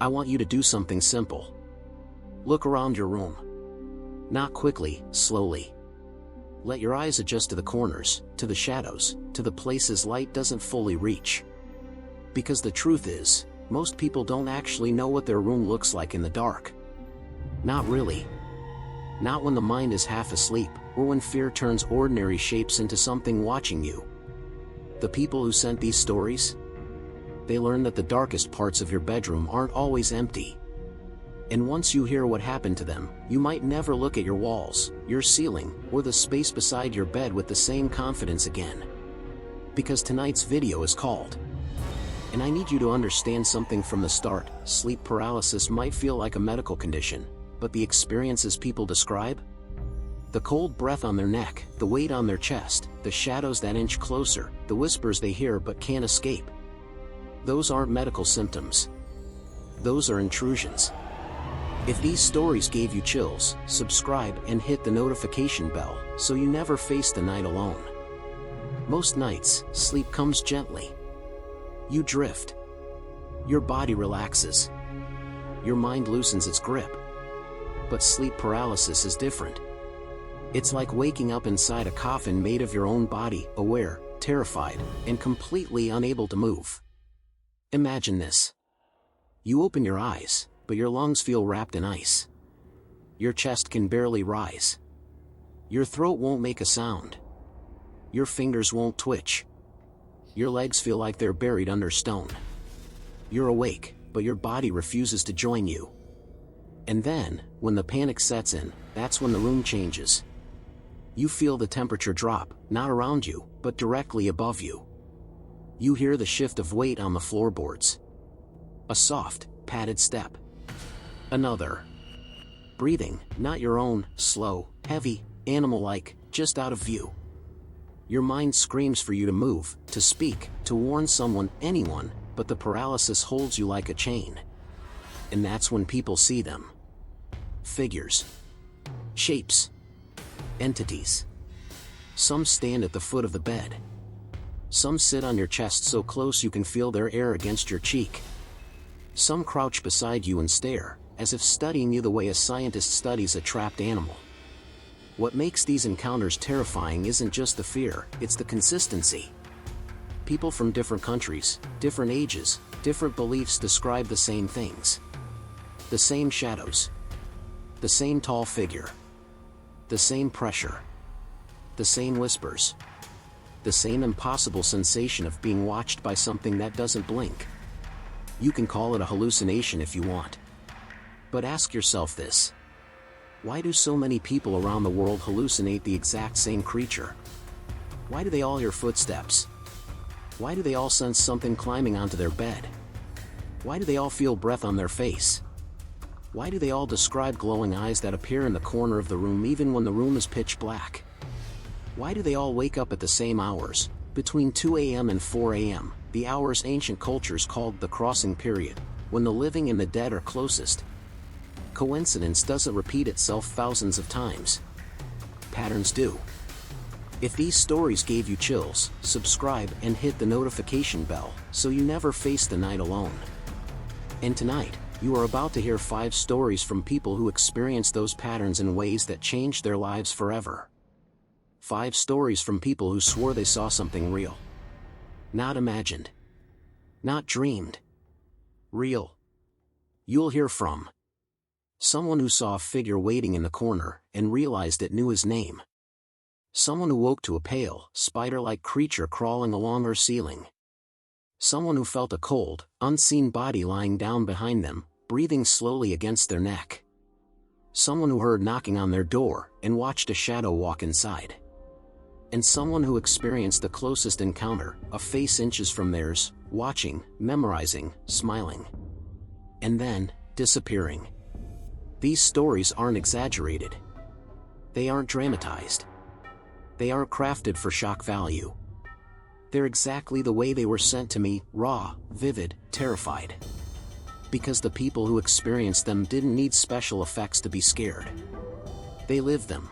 I want you to do something simple. Look around your room. Not quickly, slowly. Let your eyes adjust to the corners, to the shadows, to the places light doesn't fully reach. Because the truth is, most people don't actually know what their room looks like in the dark. Not really. Not when the mind is half asleep, or when fear turns ordinary shapes into something watching you. The people who sent these stories? They learn that the darkest parts of your bedroom aren't always empty. And once you hear what happened to them, you might never look at your walls, your ceiling, or the space beside your bed with the same confidence again. Because tonight's video is called. And I need you to understand something from the start. Sleep paralysis might feel like a medical condition, but the experiences people describe? The cold breath on their neck, the weight on their chest, the shadows that inch closer, the whispers they hear but can't escape. Those aren't medical symptoms. Those are intrusions. If these stories gave you chills, subscribe and hit the notification bell so you never face the night alone. Most nights, sleep comes gently. You drift. Your body relaxes. Your mind loosens its grip. But sleep paralysis is different. It's like waking up inside a coffin made of your own body, aware, terrified, and completely unable to move. Imagine this. You open your eyes, but your lungs feel wrapped in ice. Your chest can barely rise. Your throat won't make a sound. Your fingers won't twitch. Your legs feel like they're buried under stone. You're awake, but your body refuses to join you. And then, when the panic sets in, that's when the room changes. You feel the temperature drop, not around you, but directly above you. You hear the shift of weight on the floorboards. A soft, padded step. Another. Breathing, not your own, slow, heavy, animal-like, just out of view. Your mind screams for you to move, to speak, to warn someone, anyone, but the paralysis holds you like a chain. And that's when people see them. Figures. Shapes. Entities. Some stand at the foot of the bed. Some sit on your chest so close you can feel their air against your cheek. Some crouch beside you and stare, as if studying you the way a scientist studies a trapped animal. What makes these encounters terrifying isn't just the fear, it's the consistency. People from different countries, different ages, different beliefs describe the same things. The same shadows. The same tall figure. The same pressure. The same whispers. The same impossible sensation of being watched by something that doesn't blink. You can call it a hallucination if you want. But ask yourself this. Why do so many people around the world hallucinate the exact same creature? Why do they all hear footsteps? Why do they all sense something climbing onto their bed? Why do they all feel breath on their face? Why do they all describe glowing eyes that appear in the corner of the room even when the room is pitch black? Why do they all wake up at the same hours, between 2 a.m. and 4 a.m., the hours ancient cultures called the crossing period, when the living and the dead are closest? Coincidence doesn't repeat itself thousands of times. Patterns do. If these stories gave you chills, subscribe and hit the notification bell so you never face the night alone. And tonight, you are about to hear 5 stories from people who experienced those patterns in ways that changed their lives forever. 5 stories from people who swore they saw something real. Not imagined. Not dreamed. Real. You'll hear from someone who saw a figure waiting in the corner and realized it knew his name. Someone who woke to a pale, spider-like creature crawling along her ceiling. Someone who felt a cold, unseen body lying down behind them, breathing slowly against their neck. Someone who heard knocking on their door and watched a shadow walk inside. And someone who experienced the closest encounter, a face inches from theirs, watching, memorizing, smiling. And then, disappearing. These stories aren't exaggerated. They aren't dramatized. They aren't crafted for shock value. They're exactly the way they were sent to me, raw, vivid, terrified. Because the people who experienced them didn't need special effects to be scared. They lived them.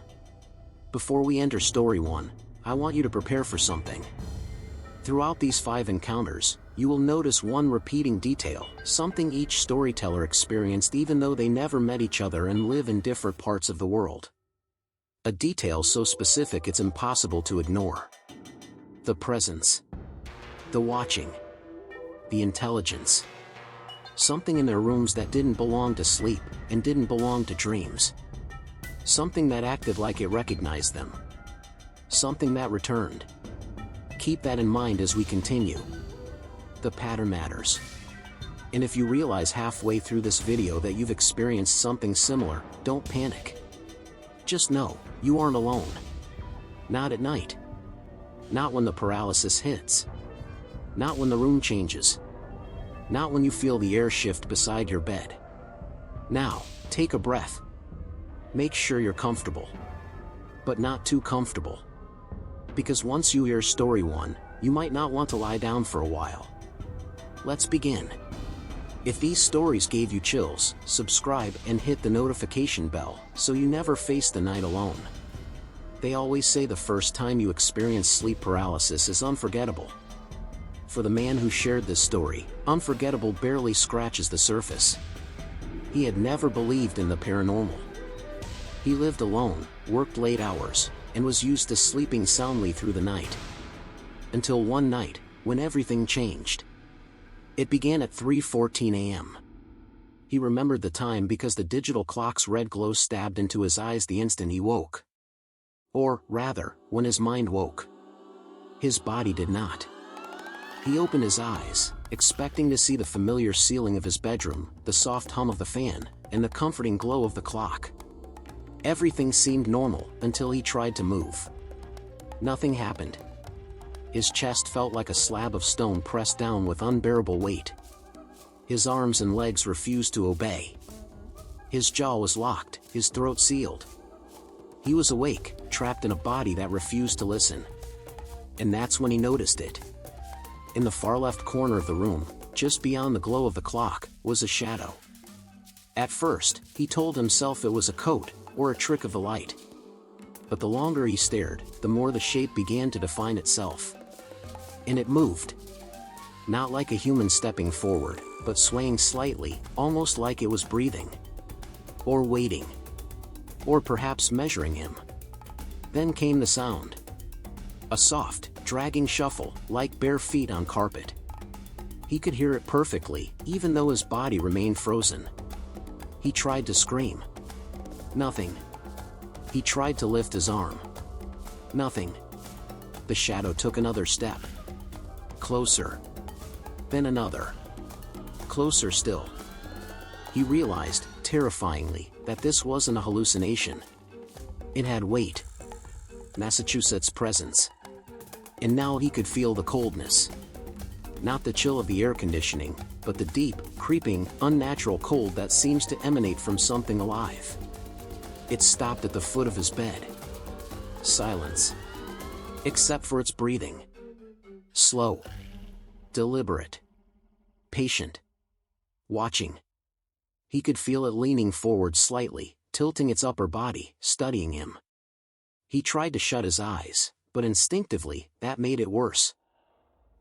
Before we enter story 1, I want you to prepare for something. Throughout these 5 encounters, you will notice one repeating detail, something each storyteller experienced even though they never met each other and live in different parts of the world. A detail so specific it's impossible to ignore. The presence. The watching. The intelligence. Something in their rooms that didn't belong to sleep, and didn't belong to dreams. Something that acted like it recognized them. Something that returned. Keep that in mind as we continue. The pattern matters. And if you realize halfway through this video that you've experienced something similar, don't panic. Just know, you aren't alone. Not at night. Not when the paralysis hits. Not when the room changes. Not when you feel the air shift beside your bed. Now, take a breath. Make sure you're comfortable. But not too comfortable. Because once you hear story 1, you might not want to lie down for a while. Let's begin. If these stories gave you chills, subscribe and hit the notification bell so you never face the night alone. They always say the first time you experience sleep paralysis is unforgettable. For the man who shared this story, unforgettable barely scratches the surface. He had never believed in the paranormal. He lived alone, worked late hours, and was used to sleeping soundly through the night. Until one night, when everything changed. It began at 3:14 a.m. He remembered the time because the digital clock's red glow stabbed into his eyes the instant he woke. Or, rather, when his mind woke. His body did not. He opened his eyes, expecting to see the familiar ceiling of his bedroom, the soft hum of the fan, and the comforting glow of the clock. Everything seemed normal until he tried to move. Nothing happened. His chest felt like a slab of stone pressed down with unbearable weight. His arms and legs refused to obey. His jaw was locked, his throat sealed. He was awake, trapped in a body that refused to listen. And that's when he noticed it. In the far left corner of the room, just beyond the glow of the clock, was a shadow. At first, he told himself it was a coat, or a trick of the light. But the longer he stared, the more the shape began to define itself. And it moved. Not like a human stepping forward, but swaying slightly, almost like it was breathing. Or waiting. Or perhaps measuring him. Then came the sound. A soft, dragging shuffle, like bare feet on carpet. He could hear it perfectly, even though his body remained frozen. He tried to scream. Nothing. He tried to lift his arm. Nothing. The shadow took another step. Closer. Then another. Closer still. He realized, terrifyingly, that this wasn't a hallucination. It had weight. Massachusetts' presence. And now he could feel the coldness. Not the chill of the air conditioning, but the deep, creeping, unnatural cold that seems to emanate from something alive. It stopped at the foot of his bed. Silence. Except for its breathing. Slow. Deliberate. Patient. Watching. He could feel it leaning forward slightly, tilting its upper body, studying him. He tried to shut his eyes, but instinctively, that made it worse.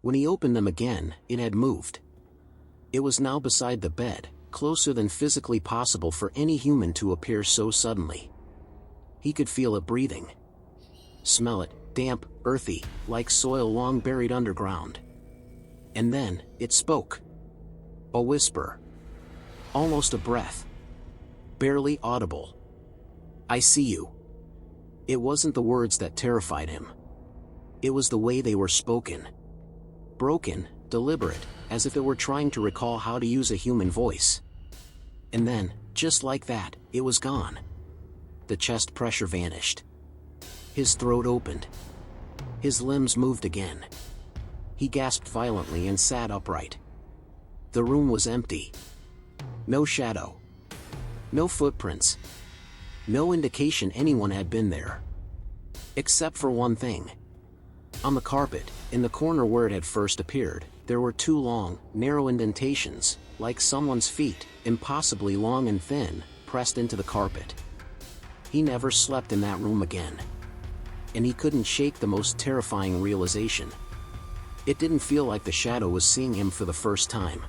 When he opened them again, it had moved. It was now beside the bed, closer than physically possible for any human to appear so suddenly. He could feel it breathing. Smell it, damp, earthy, like soil long buried underground. And then, it spoke. A whisper. Almost a breath. Barely audible. I see you. It wasn't the words that terrified him. It was the way they were spoken. Broken, deliberate, as if it were trying to recall how to use a human voice. And then, just like that, it was gone. The chest pressure vanished. His throat opened. His limbs moved again. He gasped violently and sat upright. The room was empty. No shadow. No footprints. No indication anyone had been there. Except for one thing. On the carpet, in the corner where it had first appeared, there were two long, narrow indentations, like someone's feet, impossibly long and thin, pressed into the carpet. He never slept in that room again. And he couldn't shake the most terrifying realization. It didn't feel like the shadow was seeing him for the first time.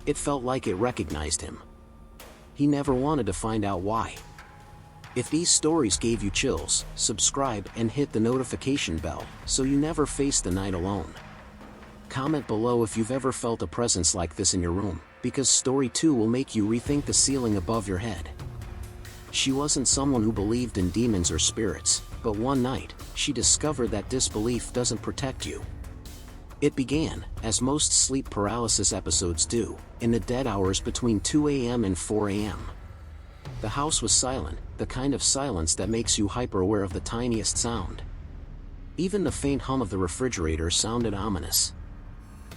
It felt like it recognized him. He never wanted to find out why. If these stories gave you chills, subscribe and hit the notification bell so you never face the night alone. Comment below if you've ever felt a presence like this in your room, because story 2 will make you rethink the ceiling above your head. She wasn't someone who believed in demons or spirits, but one night, she discovered that disbelief doesn't protect you. It began, as most sleep paralysis episodes do, in the dead hours between 2 a.m. and 4 a.m. The house was silent, the kind of silence that makes you hyper-aware of the tiniest sound. Even the faint hum of the refrigerator sounded ominous.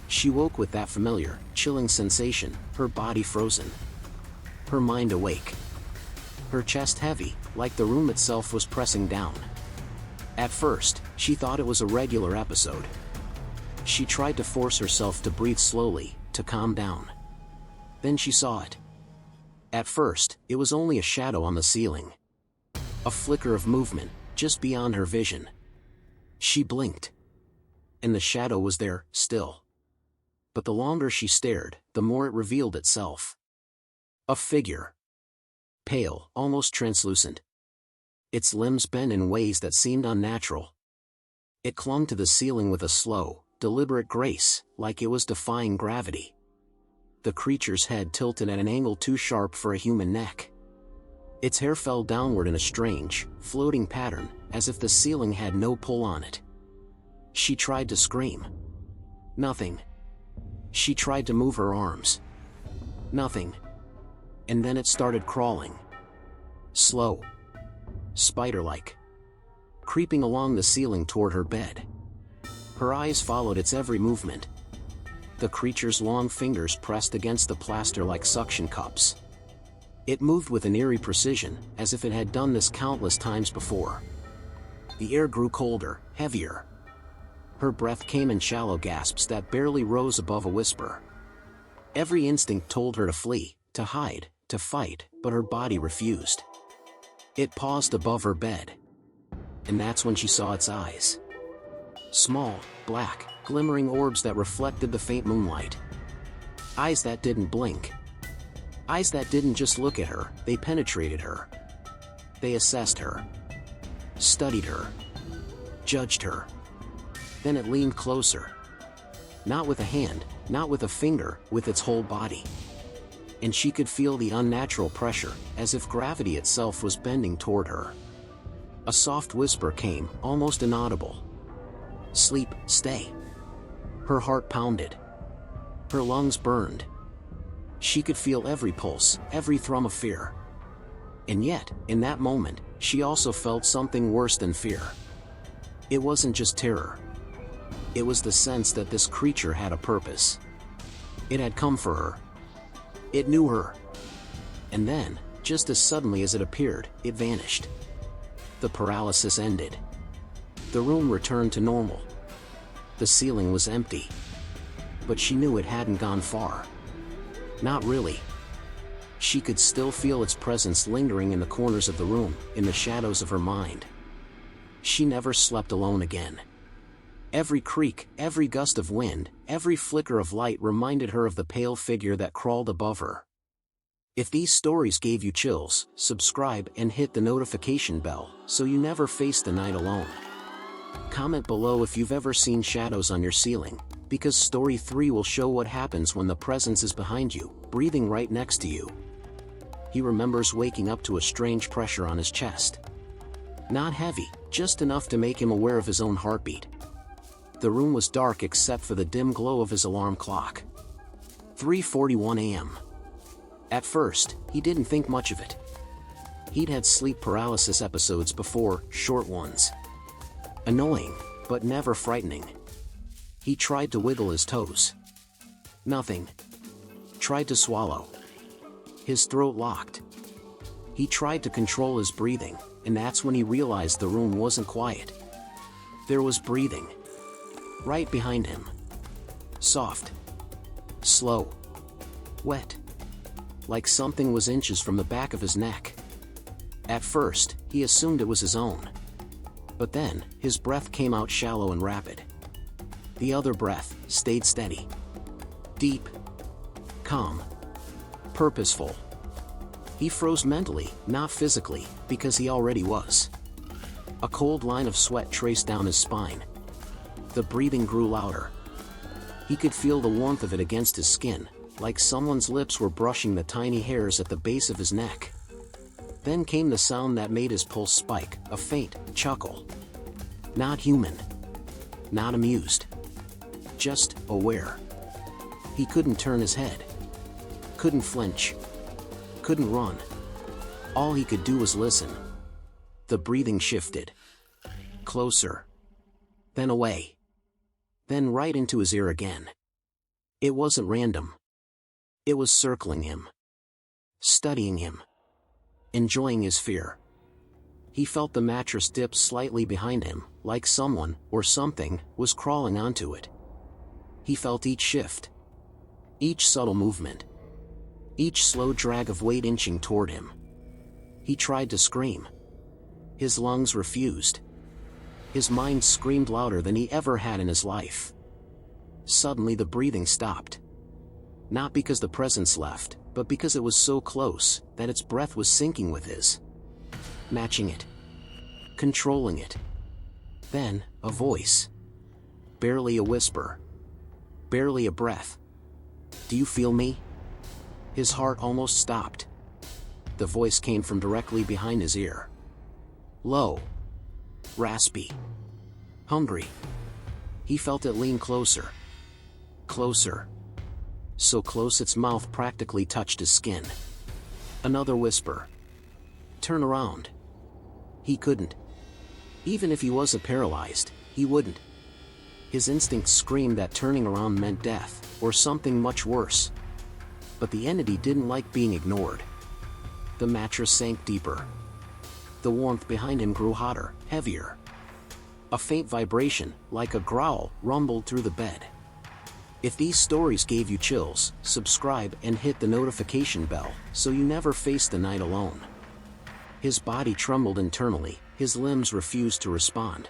She woke with that familiar, chilling sensation, her body frozen. Her mind awake. Her chest heavy, like the room itself was pressing down. At first, she thought it was a regular episode. She tried to force herself to breathe slowly, to calm down. Then she saw it. At first, it was only a shadow on the ceiling. A flicker of movement, just beyond her vision. She blinked. And the shadow was there, still. But the longer she stared, the more it revealed itself. A figure. Pale, almost translucent. Its limbs bent in ways that seemed unnatural. It clung to the ceiling with a slow, deliberate grace, like it was defying gravity. The creature's head tilted at an angle too sharp for a human neck. Its hair fell downward in a strange, floating pattern, as if the ceiling had no pull on it. She tried to scream. Nothing. She tried to move her arms. Nothing. And then it started crawling. Slow. Spider-like. Creeping along the ceiling toward her bed. Her eyes followed its every movement. The creature's long fingers pressed against the plaster like suction cups. It moved with an eerie precision, as if it had done this countless times before. The air grew colder, heavier. Her breath came in shallow gasps that barely rose above a whisper. Every instinct told her to flee, to hide, to fight, but her body refused. It paused above her bed. And that's when she saw its eyes. Small, black, glimmering orbs that reflected the faint moonlight. Eyes that didn't blink. Eyes that didn't just look at her, they penetrated her. They assessed her. Studied her. Judged her. Then it leaned closer. Not with a hand, not with a finger, with its whole body. And she could feel the unnatural pressure, as if gravity itself was bending toward her. A soft whisper came, almost inaudible. Sleep, stay. Her heart pounded. Her lungs burned. She could feel every pulse, every thrum of fear. And yet, in that moment, she also felt something worse than fear. It wasn't just terror. It was the sense that this creature had a purpose. It had come for her. It knew her. And then, just as suddenly as it appeared, it vanished. The paralysis ended. The room returned to normal. The ceiling was empty. But she knew it hadn't gone far. Not really. She could still feel its presence lingering in the corners of the room, in the shadows of her mind. She never slept alone again. Every creak, every gust of wind, every flicker of light reminded her of the pale figure that crawled above her. If these stories gave you chills, subscribe and hit the notification bell so you never face the night alone. Comment below if you've ever seen shadows on your ceiling, because story 3 will show what happens when the presence is behind you, breathing right next to you. He remembers waking up to a strange pressure on his chest. Not heavy, just enough to make him aware of his own heartbeat. The room was dark except for the dim glow of his alarm clock. 3:41 a.m. At first, he didn't think much of it. He'd had sleep paralysis episodes before, short ones. Annoying, but never frightening. He tried to wiggle his toes. Nothing. Tried to swallow. His throat locked. He tried to control his breathing, and that's when he realized the room wasn't quiet. There was breathing. Right behind him. Soft. Slow. Wet. Like something was inches from the back of his neck. At first, he assumed it was his own. But then, his breath came out shallow and rapid. The other breath stayed steady. Deep. Calm. Purposeful. He froze mentally, not physically, because he already was. A cold line of sweat traced down his spine. The breathing grew louder. He could feel the warmth of it against his skin, like someone's lips were brushing the tiny hairs at the base of his neck. Then came the sound that made his pulse spike, a faint chuckle. Not human. Not amused. Just aware. He couldn't turn his head. Couldn't flinch. Couldn't run. All he could do was listen. The breathing shifted. Closer. Then away. Then right into his ear again. It wasn't random. It was circling him. Studying him. Enjoying his fear. He felt the mattress dip slightly behind him, like someone, or something, was crawling onto it. He felt each shift. Each subtle movement. Each slow drag of weight inching toward him. He tried to scream. His lungs refused. His mind screamed louder than he ever had in his life. Suddenly the breathing stopped. Not because the presence left, but because it was so close that its breath was syncing with his. Matching it. Controlling it. Then, a voice. Barely a whisper. Barely a breath. "Do you feel me?" His heart almost stopped. The voice came from directly behind his ear. Low. Raspy. Hungry. He felt it lean closer. Closer. So close its mouth practically touched his skin. Another whisper. "Turn around." He couldn't. Even if he wasn't paralyzed, he wouldn't. His instincts screamed that turning around meant death, or something much worse. But the entity didn't like being ignored. The mattress sank deeper. The warmth behind him grew hotter, heavier. A faint vibration, like a growl, rumbled through the bed. If these stories gave you chills, subscribe and hit the notification bell, so you never face the night alone. His body trembled internally, his limbs refused to respond.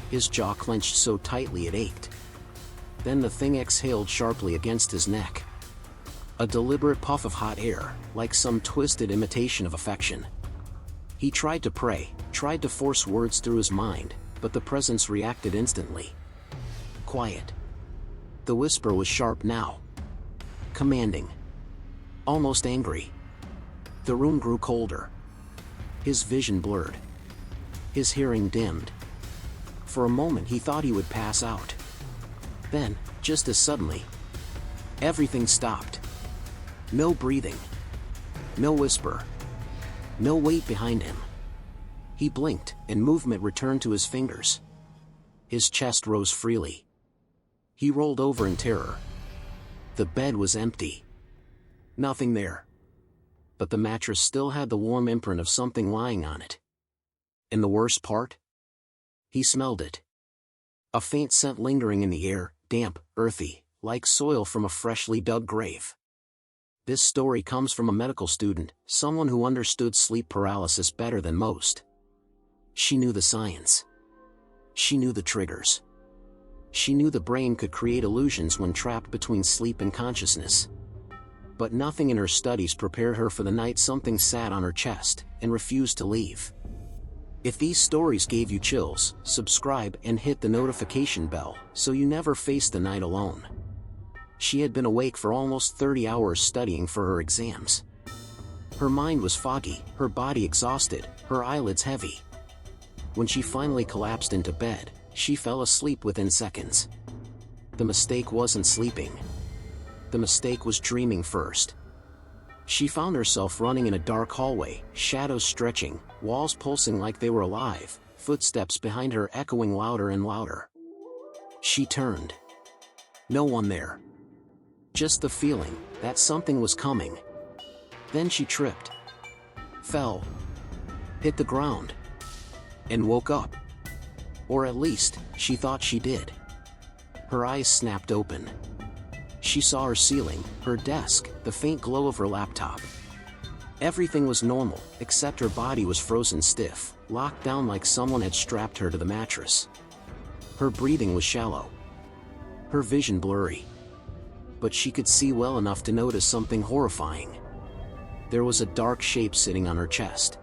His jaw clenched so tightly it ached. Then the thing exhaled sharply against his neck. A deliberate puff of hot air, like some twisted imitation of affection. He tried to pray, tried to force words through his mind, but the presence reacted instantly. Quiet. The whisper was sharp now. Commanding. Almost angry. The room grew colder. His vision blurred. His hearing dimmed. For a moment he thought he would pass out. Then, just as suddenly, everything stopped. No breathing. No whisper. No weight behind him. He blinked, and movement returned to his fingers. His chest rose freely. He rolled over in terror. The bed was empty. Nothing there. But the mattress still had the warm imprint of something lying on it. And the worst part? He smelled it. A faint scent lingering in the air, damp, earthy, like soil from a freshly dug grave. This story comes from a medical student, someone who understood sleep paralysis better than most. She knew the science. She knew the triggers. She knew the brain could create illusions when trapped between sleep and consciousness. But nothing in her studies prepared her for the night something sat on her chest and refused to leave. If these stories gave you chills, subscribe and hit the notification bell so you never face the night alone. She had been awake for almost 30 hours studying for her exams. Her mind was foggy, her body exhausted, her eyelids heavy. When she finally collapsed into bed, she fell asleep within seconds. The mistake wasn't sleeping. The mistake was dreaming first. She found herself running in a dark hallway, shadows stretching, walls pulsing like they were alive, footsteps behind her echoing louder and louder. She turned. No one there. Just the feeling that something was coming. Then she tripped. Fell. Hit the ground. And woke up. Or at least, she thought she did. Her eyes snapped open. She saw her ceiling, her desk, the faint glow of her laptop. Everything was normal, except her body was frozen stiff, locked down like someone had strapped her to the mattress. Her breathing was shallow. her vision blurry. But she could see well enough to notice something horrifying. There was a dark shape sitting on her chest.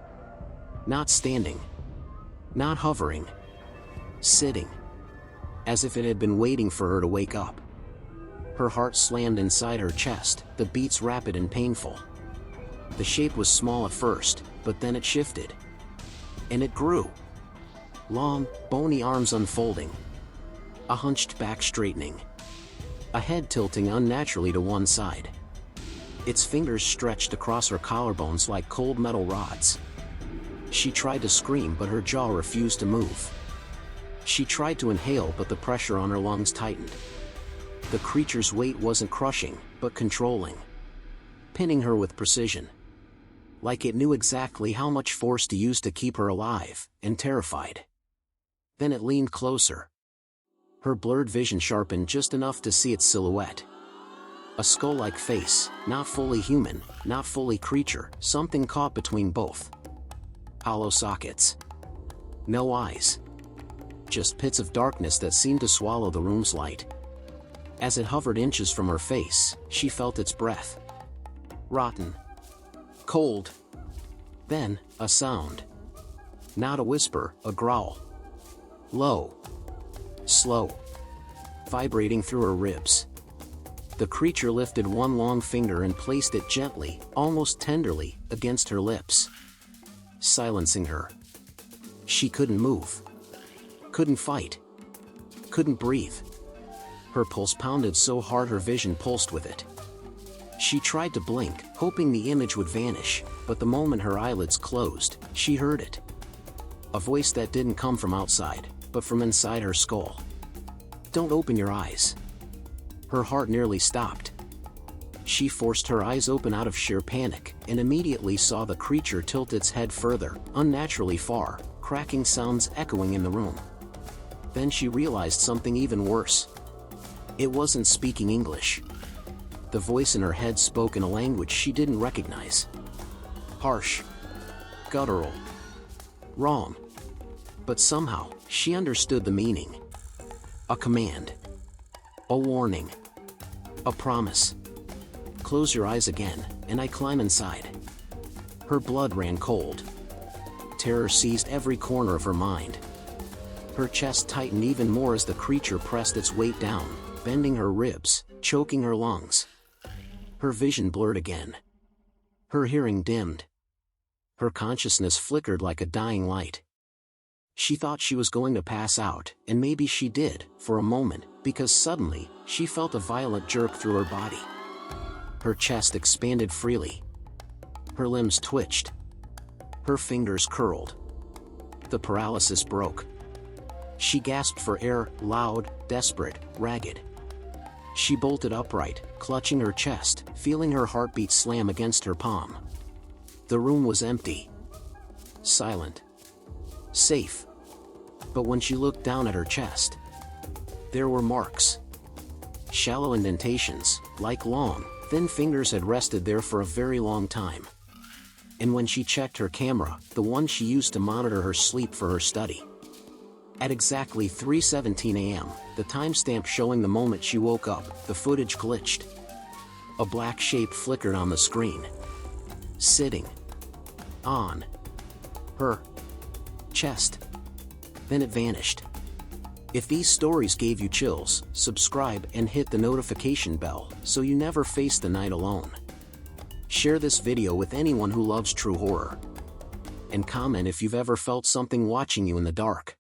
Not standing. Not hovering. Sitting. As if it had been waiting for her to wake up. Her heart slammed inside her chest, the beats rapid and painful. The shape was small at first, but then it shifted. And it grew. Long, bony arms unfolding. A hunched back straightening. A head tilting unnaturally to one side. Its fingers stretched across her collarbones like cold metal rods. She tried to scream, but her jaw refused to move. She tried to inhale, but the pressure on her lungs tightened. The creature's weight wasn't crushing, but controlling. Pinning her with precision. Like it knew exactly how much force to use to keep her alive, and terrified. Then it leaned closer. Her blurred vision sharpened just enough to see its silhouette. A skull-like face, not fully human, not fully creature, something caught between both. Hollow sockets. No eyes. Just pits of darkness that seemed to swallow the room's light. As it hovered inches from her face, she felt its breath. Rotten. Cold. Then, a sound. Not a whisper, a growl. Low. Slow. Vibrating through her ribs. The creature lifted one long finger and placed it gently, almost tenderly, against her lips. Silencing her. She couldn't move. Couldn't fight. Couldn't breathe. Her pulse pounded so hard her vision pulsed with it. She tried to blink, hoping the image would vanish, but the moment her eyelids closed, she heard it. A voice that didn't come from outside, but from inside her skull. Don't open your eyes. Her heart nearly stopped. She forced her eyes open out of sheer panic, and immediately saw the creature tilt its head further, unnaturally far, cracking sounds echoing in the room. Then she realized something even worse. It wasn't speaking English. The voice in her head spoke in a language she didn't recognize. Harsh. Guttural. Wrong. But somehow, she understood the meaning. A command. A warning. A promise. Close your eyes again, and I climb inside. Her blood ran cold. Terror seized every corner of her mind. Her chest tightened even more as the creature pressed its weight down, bending her ribs, choking her lungs. Her vision blurred again. Her hearing dimmed. Her consciousness flickered like a dying light. She thought she was going to pass out, and maybe she did, for a moment, because suddenly, she felt a violent jerk through her body. Her chest expanded freely. Her limbs twitched. Her fingers curled. The paralysis broke. She gasped for air, loud, desperate, ragged. She bolted upright, clutching her chest, feeling her heartbeat slam against her palm. The room was empty. Silent. Safe. But when she looked down at her chest, there were marks. Shallow indentations, like long, thin fingers had rested there for a very long time. And when she checked her camera, the one she used to monitor her sleep for her study, at exactly 3:17 a.m., the timestamp showing the moment she woke up, the footage glitched. A black shape flickered on the screen. Sitting. On. Her. Chest. Then it vanished. If these stories gave you chills, subscribe and hit the notification bell so you never face the night alone. Share this video with anyone who loves true horror. And comment if you've ever felt something watching you in the dark.